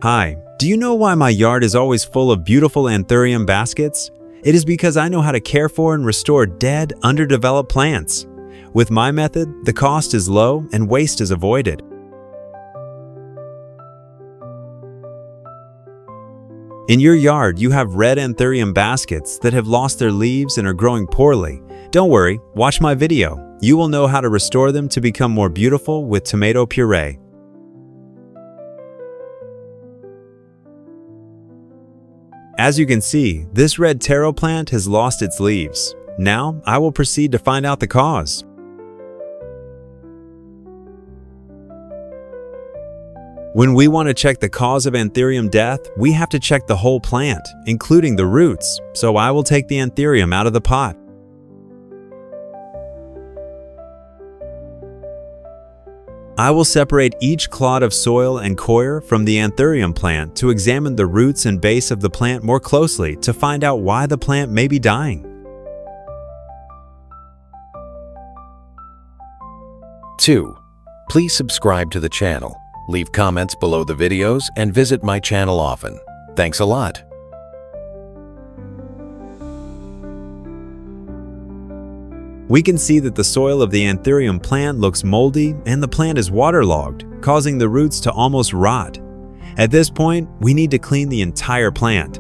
Hi, do you know why my yard is always full of beautiful Anthurium baskets? It is because I know how to care for and restore dead, underdeveloped plants. With my method, the cost is low and waste is avoided. In your yard, you have red Anthurium baskets that have lost their leaves and are growing poorly. Don't worry, watch my video. You will know how to restore them to become more beautiful with tomato puree. As you can see, this red taro plant has lost its leaves. Now, I will proceed to find out the cause. When we want to check the cause of Anthurium death, we have to check the whole plant, including the roots, so I will take the Anthurium out of the pot. I will separate each clod of soil and coir from the Anthurium plant to examine the roots and base of the plant more closely to find out why the plant may be dying. 2. Please subscribe to the channel, leave comments below the videos, and visit my channel often. Thanks a lot. We can see that the soil of the Anthurium plant looks moldy and the plant is waterlogged, causing the roots to almost rot. At this point, we need to clean the entire plant.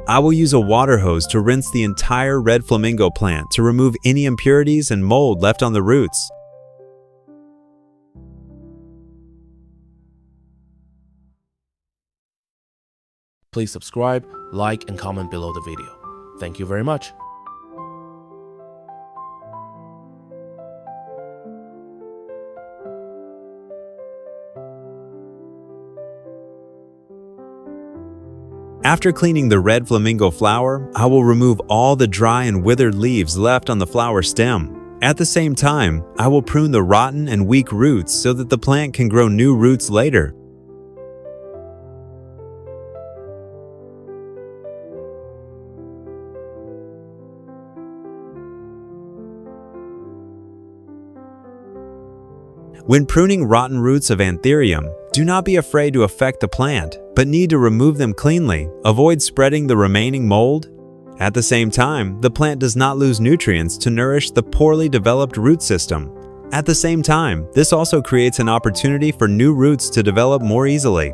I will use a water hose to rinse the entire red flamingo plant to remove any impurities and mold left on the roots. Please subscribe, like, and comment below the video. Thank you very much. After cleaning the red flamingo flower, I will remove all the dry and withered leaves left on the flower stem. At the same time, I will prune the rotten and weak roots so that the plant can grow new roots later. When pruning rotten roots of Anthurium, do not be afraid to affect the plant, but need to remove them cleanly. Avoid spreading the remaining mold. At the same time, the plant does not lose nutrients to nourish the poorly developed root system. At the same time, this also creates an opportunity for new roots to develop more easily.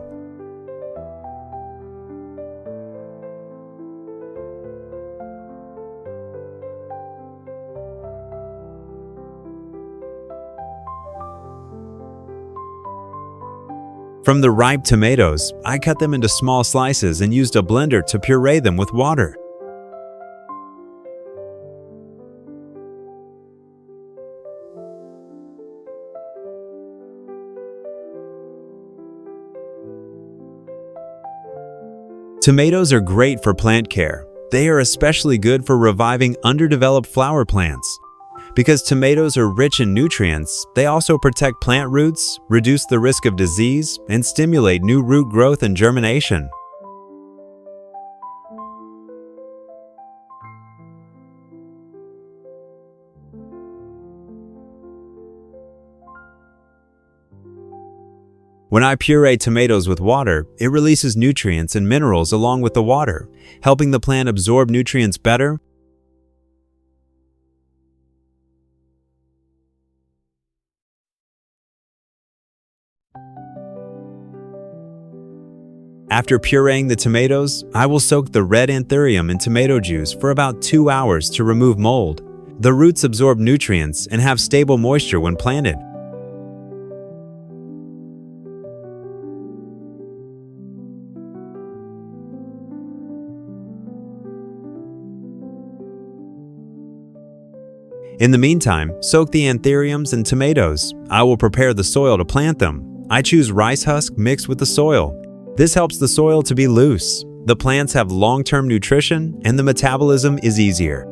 From the ripe tomatoes, I cut them into small slices and used a blender to puree them with water. Tomatoes are great for plant care. They are especially good for reviving underdeveloped flower plants. Because tomatoes are rich in nutrients, they also protect plant roots, reduce the risk of disease, and stimulate new root growth and germination. When I puree tomatoes with water, it releases nutrients and minerals along with the water, helping the plant absorb nutrients better. After pureeing the tomatoes, I will soak the red Anthurium in tomato juice for about 2 hours to remove mold. The roots absorb nutrients and have stable moisture when planted. In the meantime, soak the Anthuriums and tomatoes. I will prepare the soil to plant them. I choose rice husk mixed with the soil. This helps the soil to be loose. The plants have long-term nutrition and the metabolism is easier.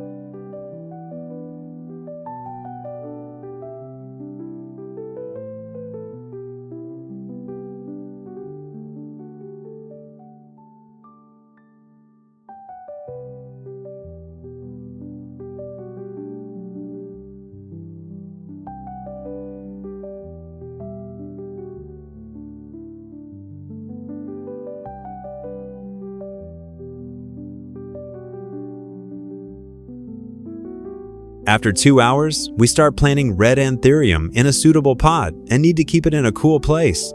After 2 hours, we start planting red Anthurium in a suitable pot and need to keep it in a cool place.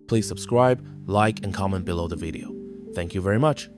Please subscribe, like, and comment below the video. Thank you very much.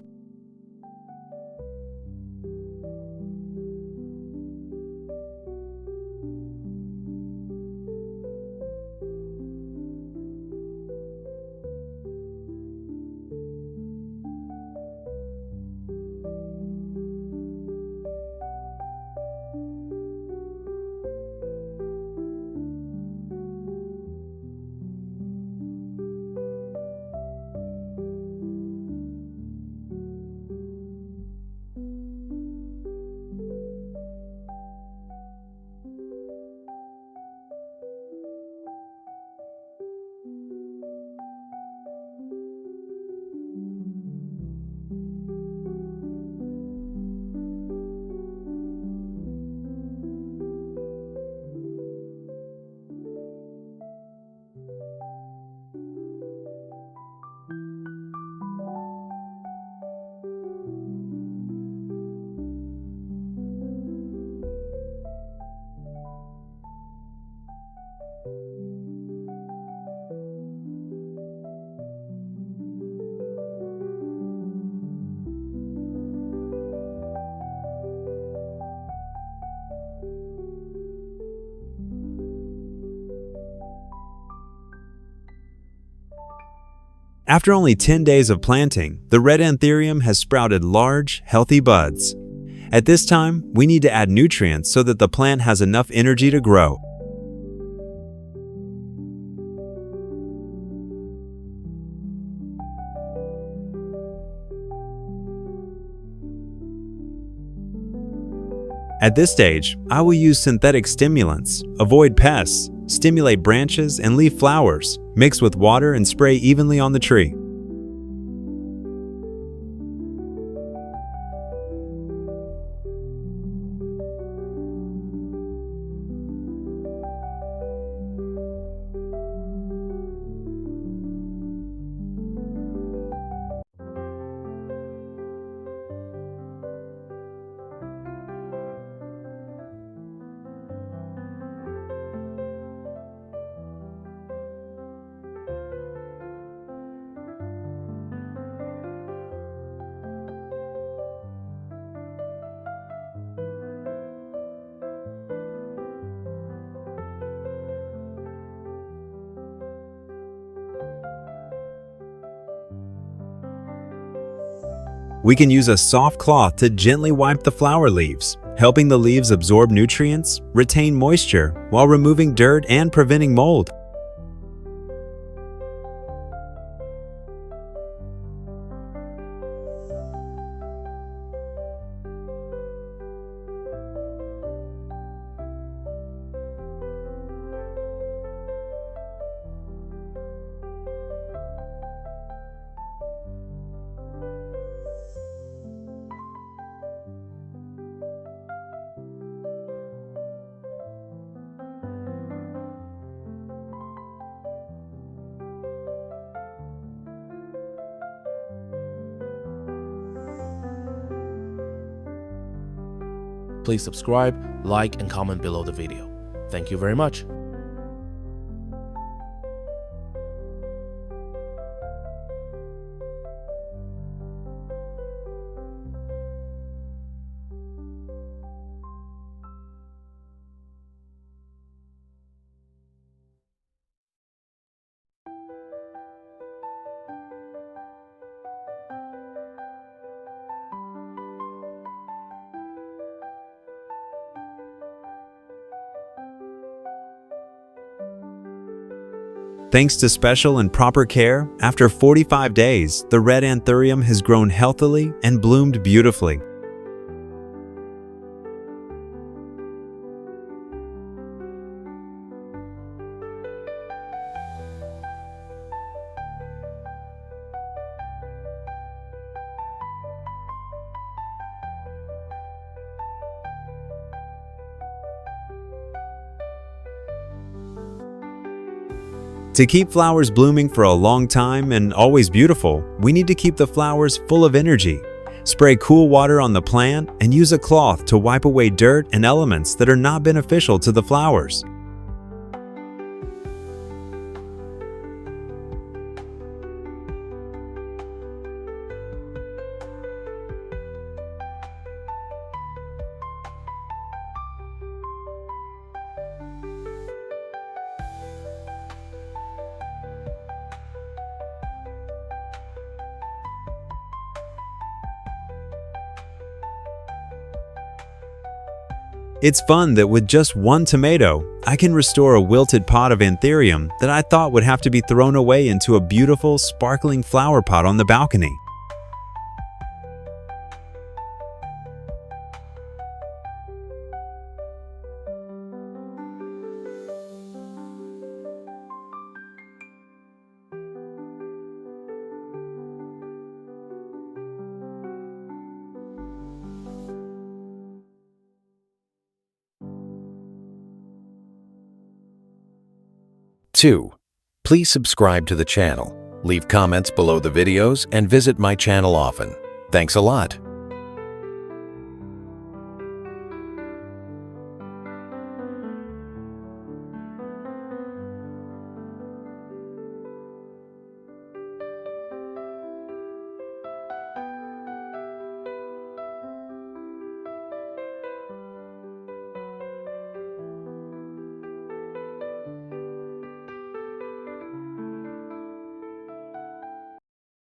After only 10 days of planting, the red Anthurium has sprouted large, healthy buds. At this time, we need to add nutrients so that the plant has enough energy to grow. At this stage, I will use synthetic stimulants, avoid pests, stimulate branches and leaf flowers, mix with water and spray evenly on the tree. We can use a soft cloth to gently wipe the flower leaves, helping the leaves absorb nutrients, retain moisture, while removing dirt and preventing mold. Please subscribe, like, and comment below the video. Thank you very much. Thanks to special and proper care, after 45 days, the red Anthurium has grown healthily and bloomed beautifully. To keep flowers blooming for a long time and always beautiful, we need to keep the flowers full of energy. Spray cool water on the plant and use a cloth to wipe away dirt and elements that are not beneficial to the flowers. It's fun that with just one tomato, I can restore a wilted pot of Anthurium that I thought would have to be thrown away into a beautiful, sparkling flower pot on the balcony. Two, please subscribe to the channel, leave comments below the videos, and visit my channel often. Thanks a lot.